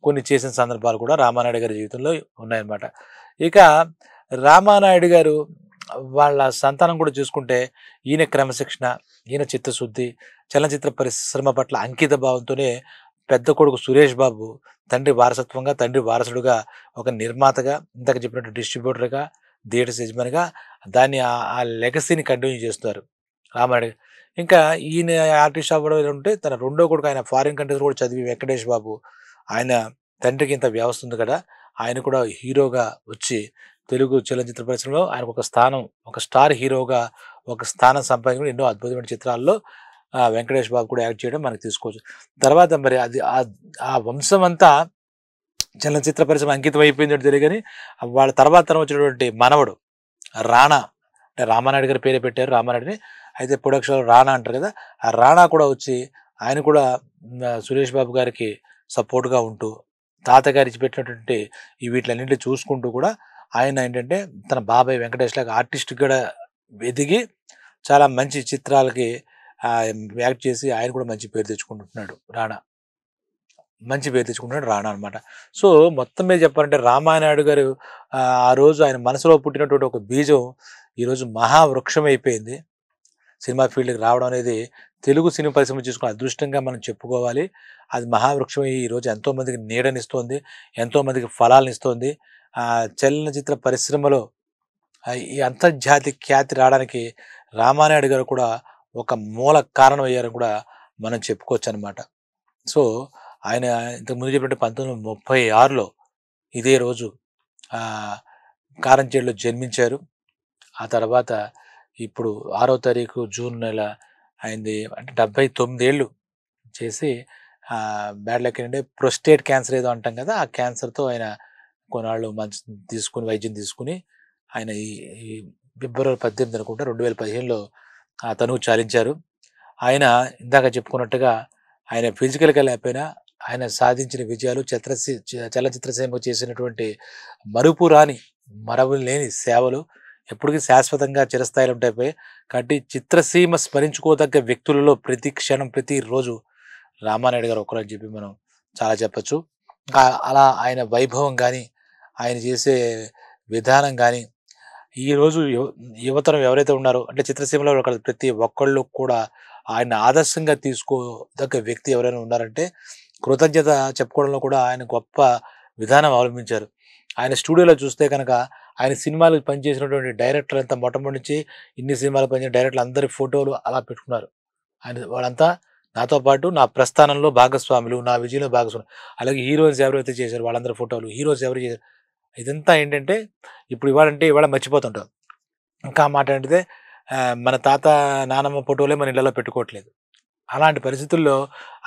కొన్ని చేసిన సందర్భాలు కూడా రామానాయుడు గారి జీవితంలో ఉన్నాయన్నమాట. ఇక రామానాయుడు గారు వాళ్ళ సంతానం కూడా చూసుకుంటే ఈయన క్రమశిక్షణ, ఈయన చిత్తశుద్ధి, చలనచిత్ర పరిశ్రమ పట్ల అంకిత భావంతోనే పెద్ద కొడుకు సురేష్ బాబు తండ్రి వారసత్వంగా, తండ్రి వారసుడుగా, ఒక నిర్మాతగా, ఇందాక చెప్పినట్టు డిస్ట్రిబ్యూటర్‌గా, థియేటర్స్ యజమానిగా దాన్ని ఆ లెగసీని కంటిన్యూ చేస్తున్నారు రామానాయుడు. ఇంకా ఈయన ఆర్టిస్ట్ అవ్వడం ఉంటే తన రెండో కొడుకు ఆయన ఫారిన్ కంట్రీస్ కూడా చదివి వెంకటేష్ బాబు, ఆయన తండ్రికి ఇంత వ్యవస్థ ఉంది కదా! ఆయన కూడా హీరోగా వచ్చి తెలుగు చలనచిత్ర పరిశ్రమలో ఆయనకు ఒక స్థానం, ఒక స్టార్ హీరోగా ఒక స్థానం సంపాదించుకొని ఎన్నో అద్భుతమైన చిత్రాల్లో వెంకటేష్ బాబు కూడా యాక్ట్ చేయడం మనకు తీసుకోవచ్చు. తర్వాత మరి అది ఆ వంశం అంతా చలనచిత్ర పరిశ్రమ అంకితం అయిపోయిందో తెలియదు గానీ, వాళ్ళ తర్వాత తరం వచ్చినటువంటి మనవడు రాణా, అంటే రామానాయుడు గారి పేరే పెట్టారు రామానాయుడుని. అయితే ప్రొడక్షన్‌లో రాణా అంటారు కదా! ఆ రాణా కూడా వచ్చి ఆయన కూడా సురేష్ బాబు గారికి సపోర్ట్‌గా ఉంటూ, తాతగారు ఇచ్చిపెట్టినటువంటి వీటిలన్నింటిని చూసుకుంటూ కూడా ఆయన ఏంటంటే తన బాబాయ్ వెంకటేష్ లాగా ఆర్టిస్ట్‌గా కూడా ఎదిగి చాలా మంచి చిత్రాలకి యాక్ట్ చేసి ఆయన కూడా మంచి పేరు తెచ్చుకుంటున్నాడు రాణా. మంచి పేరు తెచ్చుకుంటున్నాడు రాణా అనమాట. సో, మొత్తం మీద చెప్పాలంటే రామానాయుడు గారు ఆ రోజు ఆయన మనసులో పుట్టినటువంటి ఒక బీజం ఈరోజు మహావృక్షం అయిపోయింది. సినిమా ఫీల్డ్‌కి రావడం అనేది తెలుగు సినిమా పరిశ్రమ చేసుకున్న అదృష్టంగా మనం చెప్పుకోవాలి. అది మహావృక్షం ఈరోజు ఎంతోమందికి నీడనిస్తోంది. ఎంతోమందికి ఫలాలనిస్తోంది. చలనచిత్ర పరిశ్రమలో ఈ అంతర్జాతీయ ఖ్యాతి రావడానికి రామానాయుడు గారు కూడా ఒక మూల కారణం అయ్యారని కూడా మనం చెప్పుకోవచ్చనమాట. సో, ఆయన ఇంతకుముందు చెప్పినట్టు 1936లో ఇదే రోజు ఆహ్, కారంచేడులో జన్మించారు. ఆ తర్వాత ఇప్పుడు 6వ తారీఖు జూన్ నెల ఆయనది అంటే 79 ఏళ్ళు చేసి బ్యాడ్ లక్ ఏంటంటే ప్రోస్టేట్ క్యాన్సర్ ఏదో అంటాం కదా! ఆ క్యాన్సర్‌తో ఆయన కొన్నాళ్ళు వైద్యం తీసుకొని ఆయన ఈ ఈ ఫిబ్రవరి 18 అనుకుంటా 2015లో తనువు చాలించారు. ఆయన ఇందాక చెప్పుకున్నట్టుగా ఆయన ఫిజికల్‌గా లేకపోయినా ఆయన సాధించిన విజయాలు చలనచిత్ర సీమకు చేసినటువంటి మరవలేని సేవలు ఎప్పటికీ శాశ్వతంగా చిరస్థాయిలో ఉంటాయి. కాబట్టి చిత్రసీమ స్మరించుకోదగ్గ వ్యక్తులలో ప్రతి క్షణం, ప్రతిరోజు రామానాయుడు గారు ఒకరని చెప్పి మనం చాలా చెప్పొచ్చు. అలా ఆయన వైభవం గాని, ఆయన చేసే విధానం గాని, ఈరోజు యువతరం ఎవరైతే ఉన్నారో అంటే చిత్రసీమలో ఒక ప్రతి ఒక్కళ్ళు కూడా ఆయన్ని ఆదర్శంగా తీసుకోదగ్గ వ్యక్తి ఎవరైనా ఉన్నారంటే, కృతజ్ఞత చెప్పుకోవడంలో కూడా ఆయన గొప్ప విధానం అవలంబించారు. ఆయన స్టూడియోలో చూస్తే గనక, ఆయన సినిమాలకు పనిచేసినటువంటి డైరెక్టర్లంతా మొట్టమొదటి నుంచి ఇన్ని సినిమాలకు పనిచేసిన డైరెక్టర్లందరి ఫోటోలు అలా పెట్టుకున్నారు. వాళ్ళంతా నాతో పాటు నా ప్రస్థానంలో భాగస్వాములు, నా విజయంలో భాగస్వాములు. అలాగే హీరోయిన్స్ ఎవరైతే చేశారో వాళ్ళందరి ఫోటోలు, హీరోస్ ఎవరు చేశారు ఇదంతా ఏంటంటే, ఇప్పుడు ఇవాళ మర్చిపోతుంటాం. ఇంకా మాట ఏంటిదే మన తాత, నానమ్మ ఫోటోలే మన ఇళ్లలో పెట్టుకోవట్లేదు. అలాంటి పరిస్థితుల్లో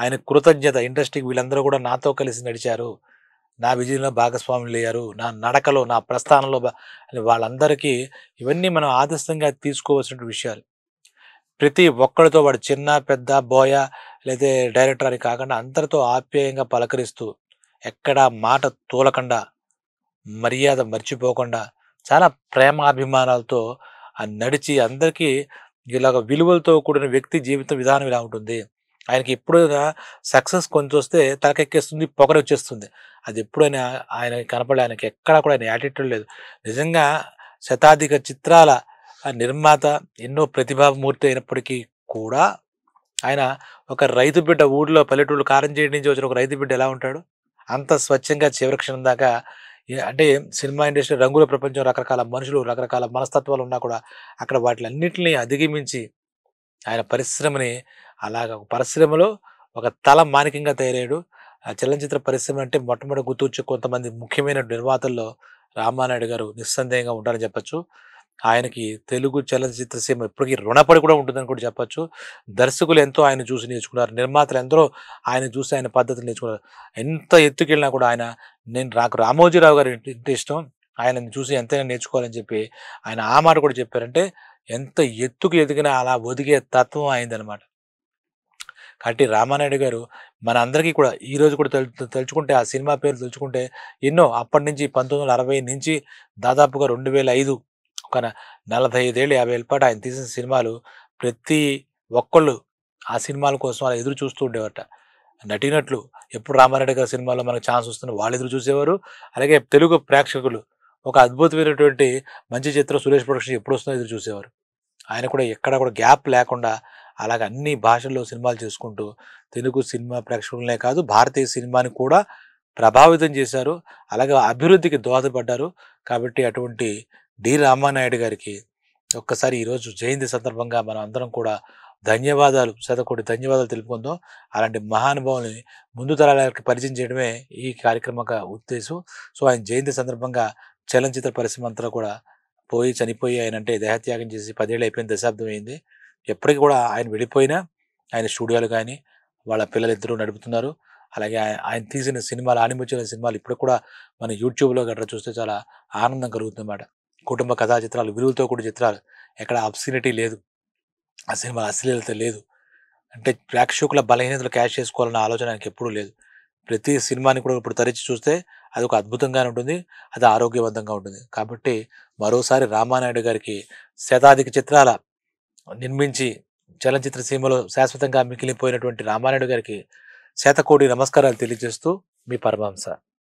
ఆయన కృతజ్ఞత ఇండస్ట్రీకి వీళ్ళందరూ కూడా నాతో కలిసి నడిచారు. నా విజయంలో భాగస్వాములయ్యారు. నా నడకలో, నా ప్రస్థానంలో అని వాళ్ళందరికీ ఇవన్నీ మనం ఆదర్శంగా తీసుకోవాల్సిన విషయాలు. ప్రతి ఒక్కడితో వాడు చిన్న, పెద్ద, బోయ లేతే డైరెక్టర్ అని కాకుండా అందరితో ఆప్యాయంగా పలకరిస్తూ, ఎక్కడ మాట తూలకుండా, మర్యాద మర్చిపోకుండా, చాలా ప్రేమాభిమానాలతో నడిచి అందరికీ ఇలాగ విలువలతో కూడిన వ్యక్తి జీవిత విధానం ఇలా ఉంటుంది. ఆయనకి ఎప్పుడైనా సక్సెస్ కొంచెమొస్తే తలకెక్కేస్తుంది, పొగరొచ్చేస్తుంది. అది ఎప్పుడైనా ఆయనకి కనపడలే. ఆయనకి ఎక్కడా కూడా ఆయన యాటిట్యూడ్ లేదు. నిజంగా శతాధిక చిత్రాల నిర్మాత, ఎన్నో ప్రతిభామూర్తి అయినప్పటికీ కూడా ఆయన ఒక రైతు బిడ్డ ఊర్లో పల్లెటూరులో కారంచేడు నుంచి వచ్చిన ఒక రైతు బిడ్డ ఎలా ఉంటాడు? అంత స్వచ్ఛంగా చివరి క్షణం దాకా అంటే సినిమా ఇండస్ట్రీ రంగుల ప్రపంచం రకరకాల మనుషులు, రకరకాల మనస్తత్వాలు ఉన్నా కూడా అక్కడ వాటిలన్నిటిని అధిగమించి ఆయన పరిశ్రమని అలాగ ఒక పరిశ్రమలో ఒక తల మానికంగా తయారయ్యాడు. ఆ చలనచిత్ర పరిశ్రమ అంటే మొట్టమొదటి గుర్తొచ్చే కొంతమంది ముఖ్యమైన నిర్మాతల్లో రామానాయుడు గారు నిస్సందేహంగా ఉంటారని చెప్పొచ్చు. ఆయనకి తెలుగు చలనచిత్ర సీమ ఇప్పటికి రుణపడి కూడా ఉంటుందని కూడా చెప్పొచ్చు. దర్శకులు ఎంతో ఆయన చూసి నేర్చుకున్నారు. నిర్మాతలు ఎందరో ఆయన చూసి ఆయన పద్ధతులు నేర్చుకున్నారు. ఎంత ఎత్తుకెళ్ళినా కూడా నాకు రామోజీరావు గారు అంటే ఇష్టం. ఆయనని చూసి ఎంతైనా నేర్చుకోవాలని చెప్పి ఆయన ఆ మాట కూడా చెప్పారంటే, ఎంత ఎత్తుకు ఎదిగినా అలా ఒదిగే తత్వం ఆయనదనమాట. కాబట్టి రామానాయుడు గారు మనందరికీ కూడా ఈరోజు కూడా తలుచుకుంటే ఆ సినిమా పేర్లు తలుచుకుంటే ఎన్నో అప్పటి నుంచి 1960 నుంచి దాదాపుగా 2005 ఒక 45 ఏళ్ళు 50 ఏళ్ళ పాటు ఆయన తీసిన సినిమాలు ప్రతి ఒక్కళ్ళు ఆ సినిమాల కోసం అలా ఎదురు చూస్తూ ఉండేవారట. నటీనటులు ఎప్పుడు రామానాయుడు గారి సినిమాలో మనకు ఛాన్స్ వస్తుంది వాళ్ళు ఎదురు చూసేవారు. అలాగే తెలుగు ప్రేక్షకులు ఒక అద్భుతమైనటువంటి మంచి చిత్రం సురేష్ ప్రొడక్షన్ ఎప్పుడు వస్తుందో ఎదురు చూసేవారు. ఆయన కూడా ఎక్కడ కూడా గ్యాప్ లేకుండా అలాగ అన్ని భాషల్లో సినిమాలు చేసుకుంటూ తెలుగు సినిమా ప్రేక్షకులనే కాదు భారతీయ సినిమాని కూడా ప్రభావితం చేశారు. అలాగే అభివృద్ధికి దోహదపడ్డారు. కాబట్టి అటువంటి రామానాయుడు గారికి ఒక్కసారి ఈరోజు జయంతి సందర్భంగా మనం అందరం కూడా ధన్యవాదాలు, శతకోటి ధన్యవాదాలు తెలుపుకుందాం. అలాంటి మహానుభావుల్ని ముందు తరాలకి పరిచయం చేయడమే ఈ కార్యక్రమం యొక్క ఉద్దేశం. సో ఆయన జయంతి సందర్భంగా చలనచిత్ర పరిశ్రమ అంతా కూడా చనిపోయి ఆయనంటే దేహత్యాగం చేసి 10 ఏళ్ళు అయిపోయింది, దశాబ్దం అయింది. ఎప్పటికి కూడా ఆయన వెళ్ళిపోయినా ఆయన స్టూడియోలు కానీ వాళ్ళ పిల్లలిద్దరూ నడుపుతున్నారు. అలాగే ఆయన తీసిన సినిమాలు, ఆణిముత్యాల సినిమాలు ఇప్పటికి కూడా మన యూట్యూబ్‌లో గట్రా చూస్తే చాలా ఆనందం కలుగుతుందన్నమాట. కుటుంబ కథా చిత్రాలు, విలువలతో కూడిన చిత్రాలు, ఎక్కడ అబ్స్సినిటీ లేదు. ఆ సినిమా అశ్లీలత లేదు. అంటే ప్రేక్షకుల బలహీనతలు క్యాష్ చేసుకోవాలన్న ఆలోచన ఆయనకెప్పుడూ లేదు. ప్రతి సినిమాని కూడా ఇప్పుడు తరచి చూస్తే అదొక అద్భుతంగానే ఉంటుంది. అది ఆరోగ్యవంతంగా ఉంటుంది. కాబట్టి మరోసారి రామానాయుడు గారికి శతాధిక చిత్రాల నిర్మించి చలనచిత్ర సీమలో శాశ్వతంగా మిగిలిపోయినటువంటి రామానాయుడు గారికి శతకోటి నమస్కారాలు తెలియజేస్తూ మీ పరమహంస.